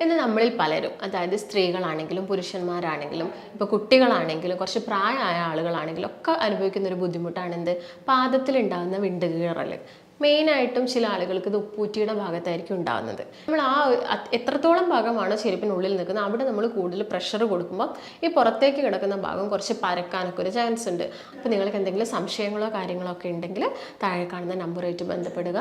ഇന്ന് നമ്മളിൽ പലരും, അതായത് സ്ത്രീകളാണെങ്കിലും പുരുഷന്മാരാണെങ്കിലും ഇപ്പോൾ കുട്ടികളാണെങ്കിലും കുറച്ച് പ്രായമായ ആളുകളാണെങ്കിലും ഒക്കെ അനുഭവിക്കുന്ന ഒരു ബുദ്ധിമുട്ടാണ് എന്ത്, പാദത്തിലുണ്ടാകുന്ന വിണ്ടുകീറൽ. മെയിനായിട്ടും ചില ആളുകൾക്ക് ഇത് ഉപ്പൂറ്റിയുടെ ഭാഗത്തായിരിക്കും ഉണ്ടാകുന്നത്. നമ്മൾ എത്രത്തോളം ഭാഗമാണോ ചെരുപ്പിനുള്ളിൽ നിൽക്കുന്നത് അവിടെ നമ്മൾ കൂടുതൽ പ്രഷർ കൊടുക്കുമ്പോൾ ഈ പുറത്തേക്ക് കിടക്കുന്ന ഭാഗം കുറച്ച് പരക്കാനൊക്കെ ഒരു ചാൻസ് ഉണ്ട്. അപ്പോൾ നിങ്ങൾക്ക് എന്തെങ്കിലും സംശയങ്ങളോ കാര്യങ്ങളോ ഒക്കെ ഉണ്ടെങ്കിൽ താഴെ കാണുന്ന നമ്പറുമായിട്ട് ബന്ധപ്പെടുക.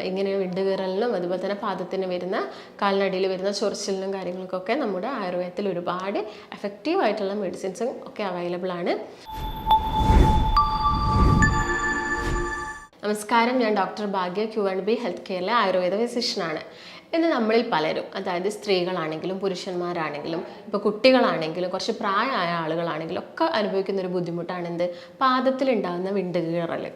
ഇങ്ങനെ വിണ്ടുകീറലിനും അതുപോലെ തന്നെ പാദത്തിന് വരുന്ന കാലിനടിയിൽ വരുന്ന ചൊറിച്ചിലിനും കാര്യങ്ങൾക്കൊക്കെ നമ്മുടെ ആയുർവേദത്തിൽ ഒരുപാട് എഫക്റ്റീവായിട്ടുള്ള മെഡിസിൻസും ഒക്കെ അവൈലബിൾ ആണ്. നമസ്കാരം, ഞാൻ ഡോക്ടർ ഭാഗ്യ, Q&B ഹെൽത്ത് കെയറിലെ ആയുർവേദ ഫിസിഷ്യനാണ്. ഇന്ന് നമ്മളിൽ പലരും, അതായത് സ്ത്രീകളാണെങ്കിലും പുരുഷന്മാരാണെങ്കിലും ഇപ്പോൾ കുട്ടികളാണെങ്കിലും കുറച്ച് പ്രായമായ ആളുകളാണെങ്കിലും ഒക്കെ അനുഭവിക്കുന്ന ഒരു ബുദ്ധിമുട്ടാണ് എന്ത്, പാദത്തിലുണ്ടാകുന്ന വിണ്ടുകീറൽ.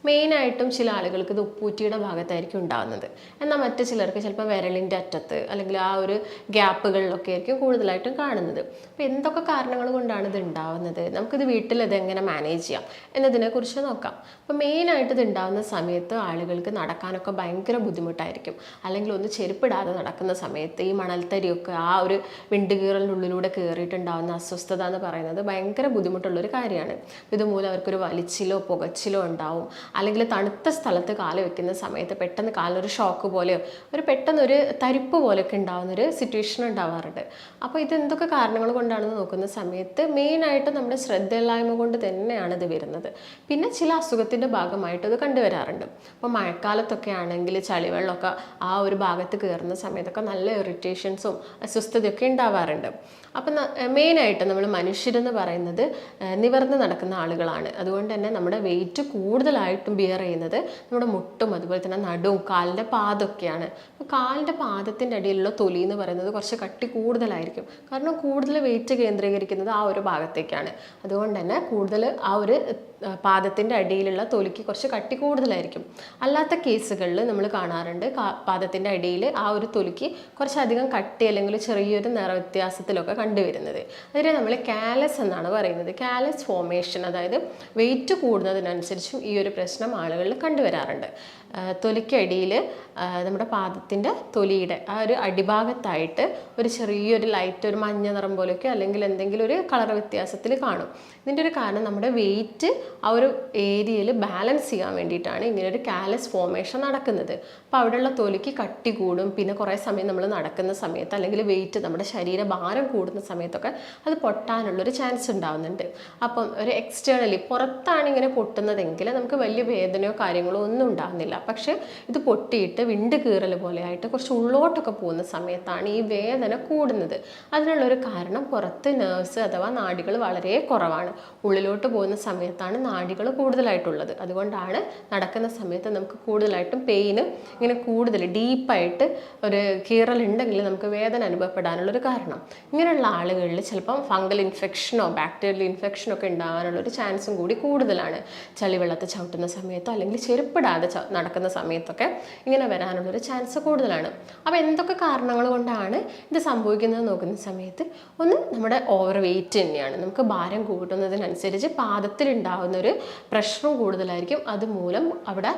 മെയിനായിട്ടും ചില ആളുകൾക്ക് ഇത് ഉപ്പൂറ്റിയുടെ ഭാഗത്തായിരിക്കും ഉണ്ടാകുന്നത്. എന്നാൽ മറ്റു ചിലർക്ക് ചിലപ്പോൾ വിരലിൻ്റെ അറ്റത്ത് അല്ലെങ്കിൽ ആ ഒരു ഗ്യാപ്പുകളിലൊക്കെ ആയിരിക്കും കൂടുതലായിട്ടും കാണുന്നത്. അപ്പോൾ എന്തൊക്കെ കാരണങ്ങൾ കൊണ്ടാണ് ഇത് ഉണ്ടാവുന്നത്, നമുക്കിത് വീട്ടിൽ ഇതെങ്ങനെ മാനേജ് ചെയ്യാം എന്നതിനെക്കുറിച്ച് നോക്കാം. അപ്പോൾ മെയിനായിട്ട് ഇത് ഉണ്ടാകുന്ന സമയത്ത് ആളുകൾക്ക് നടക്കാനൊക്കെ ഭയങ്കര ബുദ്ധിമുട്ടായിരിക്കും. അല്ലെങ്കിൽ ഒന്ന് ചെരുപ്പിടാതെ നടക്കുന്ന സമയത്ത് ഈ മണൽത്തരിയൊക്കെ ആ ഒരു വിണ്ടുകീറലിൻ്റെ ഉള്ളിലൂടെ കയറിയിട്ടുണ്ടാകുന്ന അസ്വസ്ഥത എന്ന് പറയുന്നത് ഭയങ്കര ബുദ്ധിമുട്ടുള്ളൊരു കാര്യമാണ്. ഇതുമൂലം അവർക്കൊരു വലിച്ചിലോ പുകച്ചിലോ ഉണ്ടാവും. അല്ലെങ്കിൽ തണുത്ത സ്ഥലത്ത് കാല് വെക്കുന്ന സമയത്ത് പെട്ടെന്ന് കാലിനൊരു ഷോക്ക് പോലെയോ പെട്ടെന്നൊരു തരിപ്പ് പോലെയൊക്കെ ഉണ്ടാകുന്നൊരു സിറ്റുവേഷൻ ഉണ്ടാവാറുണ്ട്. അപ്പോൾ ഇതെന്തൊക്കെ കാരണങ്ങൾ കൊണ്ടാണെന്ന് നോക്കുന്ന സമയത്ത് മെയിനായിട്ട് നമ്മുടെ ശ്രദ്ധയില്ലായ്മ കൊണ്ട് തന്നെയാണ് ഇത് വരുന്നത്. പിന്നെ ചില അസുഖത്തിൻ്റെ ഭാഗമായിട്ട് ഇത് കണ്ടുവരാറുണ്ട്. അപ്പോൾ മഴക്കാലത്തൊക്കെ ആണെങ്കിൽ ചളിവെള്ളമൊക്കെ ആ ഒരു ഭാഗത്ത് കയറുന്ന സമയത്തൊക്കെ നല്ല ഇറിറ്റേഷൻസും അസ്വസ്ഥതയൊക്കെ ഉണ്ടാവാറുണ്ട്. അപ്പം മെയിനായിട്ട് നമ്മൾ മനുഷ്യരെന്ന് പറയുന്നത് നിവർന്ന് നടക്കുന്ന ആളുകളാണ്. അതുകൊണ്ട് തന്നെ നമ്മുടെ വെയിറ്റ് കൂടുതലായിട്ടും ബിയർ ചെയ്യുന്നത് നമ്മുടെ മുട്ടും അതുപോലെ തന്നെ നടുവും കാലിൻ്റെ പാദമൊക്കെയാണ്. അപ്പോൾ കാലിൻ്റെ പാദത്തിൻ്റെ അടിയിലുള്ള തൊലി എന്ന് പറയുന്നത് കുറച്ച് കട്ടി കൂടുതലായിരിക്കും. കാരണം കൂടുതൽ വെയിറ്റ് കേന്ദ്രീകരിക്കുന്നത് ആ ഒരു ഭാഗത്തേക്കാണ്. അതുകൊണ്ട് തന്നെ കൂടുതൽ ആ ഒരു പാദത്തിൻ്റെ അടിയിലുള്ള തൊലിക്ക് കുറച്ച് കട്ടി കൂടുതലായിരിക്കും. അല്ലാത്ത കേസുകളിൽ നമ്മൾ കാണാറുണ്ട് പാദത്തിൻ്റെ അടിയിൽ ആ ഒരു തൊലിക്ക് കുറച്ചധികം കട്ടി അല്ലെങ്കിൽ ചെറിയൊരു നിറവ്യത്യാസത്തിലൊക്കെ കണ്ടുവരുന്നത്. അതിനെ നമ്മൾ കാലസ് എന്നാണ് പറയുന്നത്. കാലസ് ഫോർമേഷൻ, അതായത് വെയിറ്റ് കൂടുന്നതിനനുസരിച്ചും ഈ ഒരു പ്രശ്നം ആളുകളിൽ കണ്ടുവരാറുണ്ട്. തൊലിക്കടിയിൽ നമ്മുടെ പാദത്തിൻ്റെ തൊലിയുടെ ആ ഒരു അടിഭാഗത്തായിട്ട് ഒരു ചെറിയൊരു ലൈറ്റ്, ഒരു മഞ്ഞ നിറം പോലെയൊക്കെ അല്ലെങ്കിൽ എന്തെങ്കിലും ഒരു കളർ വ്യത്യാസത്തിൽ കാണും. ഇതിൻ്റെ ഒരു കാരണം നമ്മുടെ വെയിറ്റ് ആ ഒരു ഏരിയയിൽ ബാലൻസ് ചെയ്യാൻ വേണ്ടിയിട്ടാണ് ഇങ്ങനൊരു കാലസ് ഫോർമേഷൻ നടക്കുന്നത്. അപ്പോൾ അവിടെയുള്ള തൊലിക്ക് കട്ടി കൂടും. പിന്നെ കുറേ സമയം നമ്മൾ നടക്കുന്ന സമയത്ത് അല്ലെങ്കിൽ വെയിറ്റ് നമ്മുടെ ശരീരഭാരം കൂടുന്ന സമയത്തൊക്കെ അത് പൊട്ടാനുള്ളൊരു ചാൻസ് ഉണ്ടാകുന്നുണ്ട്. അപ്പം ഒരു എക്സ്റ്റേണലി പുറത്താണ് ഇങ്ങനെ പൊട്ടുന്നതെങ്കിൽ നമുക്ക് വലിയ വേദനയോ കാര്യങ്ങളോ ഒന്നും ഉണ്ടാകുന്നില്ല. പക്ഷേ ഇത് പൊട്ടിയിട്ട് വിണ്ട് കീറൽ പോലെയായിട്ട് കുറച്ച് ഉള്ളോട്ടൊക്കെ പോകുന്ന സമയത്താണ് ഈ വേദന കൂടുന്നത്. അതിനുള്ളൊരു കാരണം പുറത്ത് നെർവ്സ് അഥവാ നാഡികൾ വളരെ കുറവാണ്. ഉള്ളിലോട്ട് പോകുന്ന സമയത്താണ് നാഡികൾ കൂടുതലായിട്ടുള്ളത്. അതുകൊണ്ടാണ് നടക്കുന്ന സമയത്ത് നമുക്ക് കൂടുതലായിട്ടും പെയിന് ഇങ്ങനെ കൂടുതൽ ഡീപ്പായിട്ട് ഒരു കീറലുണ്ടെങ്കിൽ നമുക്ക് വേദന അനുഭവപ്പെടാനുള്ളൊരു കാരണം. ഇങ്ങനെയുള്ള ആളുകളിൽ ചിലപ്പം ഫംഗൽ ഇൻഫെക്ഷനോ ബാക്ടീരിയൽ ഇൻഫെക്ഷനോ ഒക്കെ ഉണ്ടാകാനുള്ളൊരു ചാൻസും കൂടി കൂടുതലാണ്. ചളിവെള്ളത്തെ ചവിട്ടുന്ന സമയത്തോ അല്ലെങ്കിൽ ചെരുപ്പിടാതെ നടക്കുന്ന സമയത്തൊക്കെ ഇങ്ങനെ വരാനുള്ളൊരു ചാൻസ് കൂടുതലാണ്. അപ്പോൾ എന്തൊക്കെ കാരണങ്ങൾ കൊണ്ടാണ് ഇത് സംഭവിക്കുന്നത് നോക്കുന്ന സമയത്ത് ഒന്ന് നമ്മുടെ ഓവർ വെയിറ്റ് തന്നെയാണ്. നമുക്ക് ഭാരം കൂട്ടുന്നതിനനുസരിച്ച് പാദത്തിലുണ്ടാകുന്നൊരു പ്രഷറും കൂടുതലായിരിക്കും. അതുമൂലം അവിടെ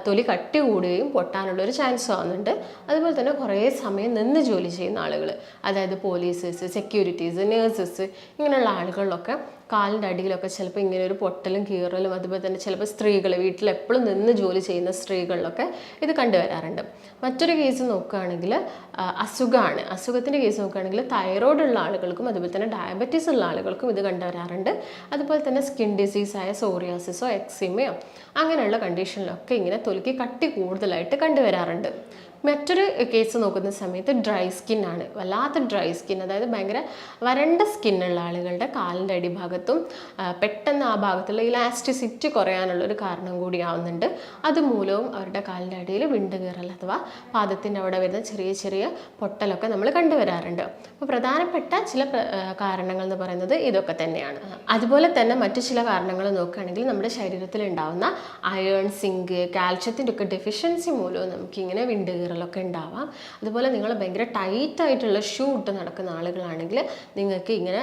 തൊലി കട്ടി കൂടുകയും പൊട്ടാനുള്ളൊരു ചാൻസ് ആവുന്നുണ്ട്. അതുപോലെ തന്നെ കുറേ സമയം നിന്ന് ജോലി ചെയ്യുന്ന ആളുകൾ, അതായത് പോലീസേഴ്സ്, സെക്യൂരിറ്റീസ്, നേഴ്സസ്, ഇങ്ങനെയുള്ള ആളുകളിലൊക്കെ കാലിൻ്റെ അടിയിലൊക്കെ ചിലപ്പോൾ ഇങ്ങനെ ഒരു പൊട്ടലും കീറലും, അതുപോലെ തന്നെ ചിലപ്പോൾ സ്ത്രീകൾ വീട്ടിൽ എപ്പോഴും നിന്ന് ജോലി ചെയ്യുന്ന സ്ത്രീകളിലൊക്കെ ഇത് കണ്ടുവരാറുണ്ട്. മറ്റൊരു കേസ് നോക്കുകയാണെങ്കിൽ അസുഖമാണ്. അസുഖത്തിൻ്റെ കേസ് നോക്കുകയാണെങ്കിൽ തൈറോയ്ഡ് ഉള്ള ആളുകൾക്കും അതുപോലെ തന്നെ ഡയബറ്റീസ് ഉള്ള ആളുകൾക്കും ഇത് കണ്ടുവരാറുണ്ട്. അതുപോലെ തന്നെ സ്കിൻ ഡിസീസായ സോറിയാസിസോ എക്സിമയോ അങ്ങനെയുള്ള കണ്ടീഷനിലൊക്കെ ഇങ്ങനെ തൊലിക്ക് കട്ടി കൂടുതലായിട്ട് കണ്ടുവരാറുണ്ട്. മറ്റൊരു കേസ് നോക്കുന്ന സമയത്ത് ഡ്രൈ സ്കിന്നാണ്. വല്ലാത്ത ഡ്രൈ സ്കിൻ, അതായത് ഭയങ്കര വരണ്ട സ്കിന്നുള്ള ആളുകളുടെ കാലിൻ്റെ അടിഭാഗത്തും പെട്ടെന്ന് ആ ഭാഗത്തുള്ള ഇലാസ്റ്റിസിറ്റി കുറയാനുള്ളൊരു കാരണം കൂടിയാവുന്നുണ്ട്. അതുമൂലവും അവരുടെ കാലിൻ്റെ അടിയിൽ വിണ്ടുകീറൽ അഥവാ പാദത്തിൻ്റെ അവിടെ വരുന്ന ചെറിയ ചെറിയ പൊട്ടലൊക്കെ നമ്മൾ കണ്ടുവരാറുണ്ട്. അപ്പോൾ പ്രധാനപ്പെട്ട ചില കാരണങ്ങൾ എന്ന് പറയുന്നത് ഇതൊക്കെ തന്നെയാണ്. അതുപോലെ തന്നെ മറ്റു ചില കാരണങ്ങൾ നോക്കുകയാണെങ്കിൽ നമ്മുടെ ശരീരത്തിൽ ഉണ്ടാകുന്ന അയേൺ, സിങ്ക്, കാൽഷ്യത്തിൻ്റെ ഒക്കെ ഡെഫിഷ്യൻസി മൂലവും നമുക്കിങ്ങനെ വിണ്ടുകീറൽ കീറലൊക്കെ ഉണ്ടാവാം. അതുപോലെ നിങ്ങൾ ഭയങ്കര ടൈറ്റായിട്ടുള്ള ഷൂ ഇട്ട് നടക്കുന്ന ആളുകളാണെങ്കിൽ നിങ്ങൾക്ക് ഇങ്ങനെ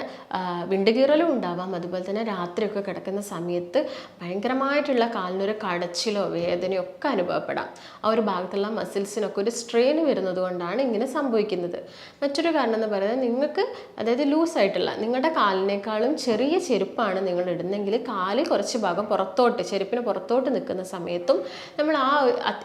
വിണ്ടുകീറലും ഉണ്ടാവാം. അതുപോലെ തന്നെ രാത്രിയൊക്കെ കിടക്കുന്ന സമയത്ത് ഭയങ്കരമായിട്ടുള്ള കാലിനൊരു കടച്ചിലോ വേദനയോ ഒക്കെ അനുഭവപ്പെടാം. ആ ഒരു ഭാഗത്തുള്ള മസിൽസിനൊക്കെ ഒരു സ്ട്രെയിൻ വരുന്നത് കൊണ്ടാണ് ഇങ്ങനെ സംഭവിക്കുന്നത്. മറ്റൊരു കാരണം എന്ന് പറയുന്നത് നിങ്ങൾക്ക് അതായത് ലൂസായിട്ടുള്ള നിങ്ങളുടെ കാലിനേക്കാളും ചെറിയ ചെരുപ്പാണ് നിങ്ങൾ ഇടുന്നെങ്കിൽ കാല് കുറച്ച് ഭാഗം പുറത്തോട്ട് ചെരുപ്പിന് പുറത്തോട്ട് നിൽക്കുന്ന സമയത്തും നമ്മൾ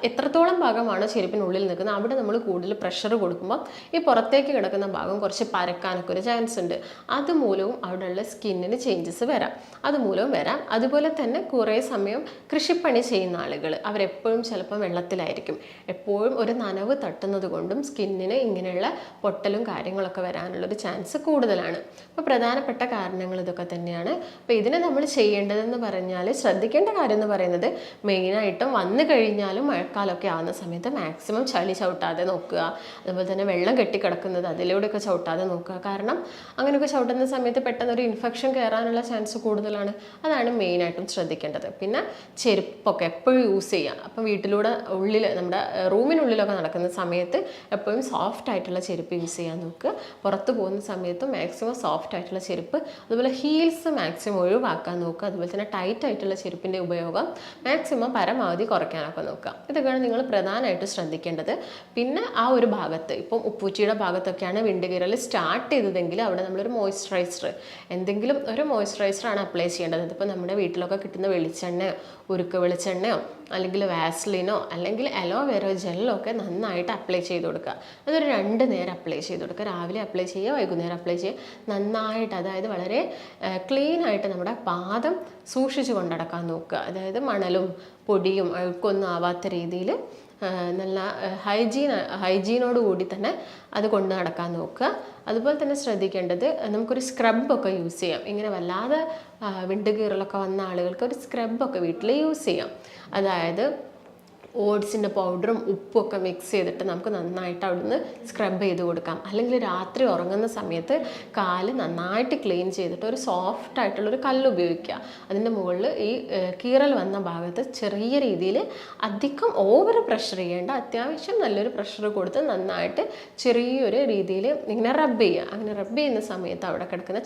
എത്രത്തോളം ഭാഗമാണോ ചെരുപ്പിനുള്ളിൽ നിൽക്കുന്നത് അവിടെ നമ്മൾ കൂടുതൽ പ്രഷർ കൊടുക്കുമ്പോൾ ഈ പുറത്തേക്ക് കിടക്കുന്ന ഭാഗം കുറച്ച് പരക്കാനൊക്കെ ഒരു ചാൻസ് ഉണ്ട്. അതുമൂലവും അവിടെയുള്ള സ്കിന്നിന് ചേഞ്ചസ് വരാം, അതുമൂലവും വരാം. അതുപോലെ തന്നെ കുറേ സമയം കൃഷിപ്പണി ചെയ്യുന്ന ആളുകൾ അവരെപ്പോഴും ചിലപ്പോൾ വെള്ളത്തിലായിരിക്കും, എപ്പോഴും ഒരു നനവ് തട്ടുന്നത് കൊണ്ടും സ്കിന്നിന് ഇങ്ങനെയുള്ള പൊട്ടലും കാര്യങ്ങളൊക്കെ വരാനുള്ളൊരു ചാൻസ് കൂടുതലാണ്. അപ്പോൾ പ്രധാനപ്പെട്ട കാരണങ്ങൾ ഇതൊക്കെ തന്നെയാണ്. അപ്പോൾ ഇതിന് നമ്മൾ ചെയ്യേണ്ടതെന്ന് പറഞ്ഞാൽ ശ്രദ്ധിക്കേണ്ട കാര്യം എന്ന് പറയുന്നത് മെയിനായിട്ടും വന്നു കഴിഞ്ഞാലും മഴക്കാലമൊക്കെ ആവുന്ന സമയത്ത് മാക്സിമം ചളി ചവിട്ടാതെ നോക്കുക. അതുപോലെ തന്നെ വെള്ളം കെട്ടിക്കിടക്കുന്നത് അതിലൂടെയൊക്കെ ചവിട്ടാതെ നോക്കുക. കാരണം അങ്ങനെയൊക്കെ ചവിട്ടുന്ന സമയത്ത് പെട്ടെന്ന് ഒരു ഇൻഫെക്ഷൻ കയറാനുള്ള ചാൻസ് കൂടുതലാണ്. അതാണ് മെയിനായിട്ടും ശ്രദ്ധിക്കേണ്ടത്. പിന്നെ ചെരുപ്പൊക്കെ എപ്പോഴും യൂസ് ചെയ്യുക. അപ്പം വീട്ടിലൂടെ ഉള്ളിൽ നമ്മുടെ റൂമിനുള്ളിലൊക്കെ നടക്കുന്ന സമയത്ത് എപ്പോഴും സോഫ്റ്റ് ആയിട്ടുള്ള ചെരുപ്പ് യൂസ് ചെയ്യാൻ നോക്കുക. പുറത്ത് പോകുന്ന സമയത്ത് മാക്സിമം സോഫ്റ്റ് ആയിട്ടുള്ള ചെരുപ്പ്, അതുപോലെ ഹീൽസ് മാക്സിമം ഒഴിവാക്കാൻ നോക്കുക. അതുപോലെ തന്നെ ടൈറ്റ് ആയിട്ടുള്ള ചെരുപ്പിൻ്റെ ഉപയോഗം മാക്സിമം പരമാവധി കുറയ്ക്കാനൊക്കെ നോക്കുക. ഇതൊക്കെയാണ് നിങ്ങൾ പ്രധാനമായിട്ട് ശ്രദ്ധിക്കേണ്ടത്. പിന്നെ ആ ഒരു ഭാഗത്ത് ഇപ്പം ഉപ്പൂറ്റിയുടെ ഭാഗത്തൊക്കെയാണ് വിണ്ടുകീറൽ സ്റ്റാർട്ട് ചെയ്തതെങ്കിൽ അവിടെ നമ്മളൊരു മോയ്സ്ചറൈസർ എന്തെങ്കിലും ഒരു മോയ്സ്ചറൈസറാണ് അപ്ലൈ ചെയ്യേണ്ടത്. ഇതിപ്പോൾ നമ്മുടെ വീട്ടിലൊക്കെ കിട്ടുന്ന വെളിച്ചെണ്ണയോ ഉരുക്ക് വെളിച്ചെണ്ണയോ അല്ലെങ്കിൽ വാസ്ലിനോ അല്ലെങ്കിൽ അലോവേറോ ജെല്ലോ ഒക്കെ നന്നായിട്ട് അപ്ലൈ ചെയ്ത് കൊടുക്കുക. അതൊരു 2 നേരം അപ്ലൈ ചെയ്ത് കൊടുക്കുക. രാവിലെ അപ്ലൈ ചെയ്യുക, വൈകുന്നേരം അപ്ലൈ ചെയ്യുക. നന്നായിട്ട് അതായത് വളരെ ക്ലീൻ ആയിട്ട് നമ്മുടെ പാദം സൂക്ഷിച്ച് കൊണ്ടടക്കാൻ നോക്കുക. അതായത് മണലും പൊടിയും അഴുക്കൊന്നും ആവാത്ത രീതിയിൽ നല്ല ഹൈജീനോട് കൂടി തന്നെ അത് കൊണ്ട് നടക്കാൻ നോക്കുക. അതുപോലെ തന്നെ ശ്രദ്ധിക്കേണ്ടത് നമുക്കൊരു സ്ക്രബൊക്കെ യൂസ് ചെയ്യാം. ഇങ്ങനെ വല്ലാതെ വിണ്ടുകീറലൊക്കെ വന്ന ആളുകൾക്ക് ഒരു സ്ക്രബൊക്കെ വീട്ടിൽ യൂസ് ചെയ്യാം. അതായത് ഓട്സിൻ്റെ പൗഡറും ഉപ്പും ഒക്കെ മിക്സ് ചെയ്തിട്ട് നമുക്ക് നന്നായിട്ട് അവിടുന്ന് സ്ക്രബ് ചെയ്ത് കൊടുക്കാം. അല്ലെങ്കിൽ രാത്രി ഉറങ്ങുന്ന സമയത്ത് കാല് നന്നായിട്ട് ക്ലീൻ ചെയ്തിട്ട് ഒരു സോഫ്റ്റ് ആയിട്ടുള്ളൊരു കല്ല് ഉപയോഗിക്കുക. അതിൻ്റെ മുകളിൽ ഈ കീറൽ വന്ന ഭാഗത്ത് ചെറിയ രീതിയിൽ അധികം ഓവർ പ്രഷർ ചെയ്യേണ്ട, അത്യാവശ്യം നല്ലൊരു പ്രഷർ കൊടുത്ത് നന്നായിട്ട് ചെറിയൊരു രീതിയിൽ ഇങ്ങനെ റബ്ബ് ചെയ്യുക. അങ്ങനെ റബ്ബ് ചെയ്യുന്ന സമയത്ത് അവിടെ കിടക്കുന്ന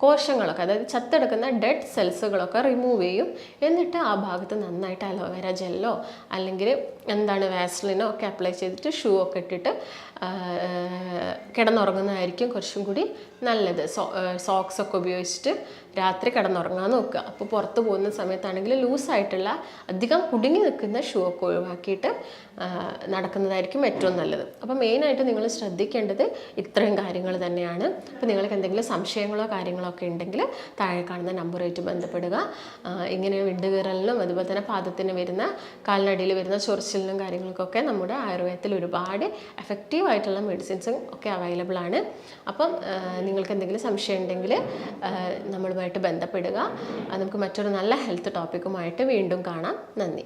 കോശങ്ങളൊക്കെ അതായത് ചത്തെടുക്കുന്ന ഡെഡ് സെൽസുകളൊക്കെ റിമൂവ് ചെയ്യും. എന്നിട്ട് ആ ഭാഗത്ത് നന്നായിട്ട് അലോവേര ജെല്ലോ അല്ലെങ്കിൽ വാസ്ലിനോ ഒക്കെ അപ്ലൈ ചെയ്തിട്ട് ഷൂ ഒക്കെ ഇട്ടിട്ട് കിടന്നുറങ്ങുന്നതായിരിക്കും കുറച്ചും കൂടി നല്ലത്. സോക്സ് ഒക്കെ ഉപയോഗിച്ചിട്ട് രാത്രി കിടന്നുറങ്ങാൻ നോക്കുക. അപ്പോൾ പുറത്ത് പോകുന്ന സമയത്താണെങ്കിൽ ലൂസായിട്ടുള്ള അധികം കുടുങ്ങി നിൽക്കുന്ന ഷൂ ഒക്കെ ഒഴിവാക്കിയിട്ട് നടക്കുന്നതായിരിക്കും ഏറ്റവും നല്ലത്. അപ്പോൾ മെയിനായിട്ട് നിങ്ങൾ ശ്രദ്ധിക്കേണ്ടത് ഇത്രയും കാര്യങ്ങൾ തന്നെയാണ്. അപ്പോൾ നിങ്ങൾക്ക് എന്തെങ്കിലും സംശയങ്ങളോ കാര്യങ്ങളോ ഒക്കെ ഉണ്ടെങ്കിൽ താഴെ കാണുന്ന നമ്പറുമായിട്ട് ബന്ധപ്പെടുക. ഇങ്ങനെ വിണ്ടുകീറലിനും അതുപോലെ തന്നെ പാദത്തിന് വരുന്ന കാലിനടിയിൽ വരുന്ന ചൊറിച്ചിലിനും കാര്യങ്ങൾക്കൊക്കെ നമ്മുടെ ആയുർവേദത്തിൽ ഒരുപാട് എഫക്റ്റീവായിട്ടുള്ള മെഡിസിൻസും ഒക്കെ അവൈലബിൾ ആണ്. അപ്പം നിങ്ങൾക്ക് എന്തെങ്കിലും സംശയം ഉണ്ടെങ്കിൽ നമ്മളുമായിട്ട് ബന്ധപ്പെടുക. നമുക്ക് മറ്റൊരു നല്ല ഹെൽത്ത് ടോപ്പിക്കുമായിട്ട് വീണ്ടും കാണാം. നന്ദി.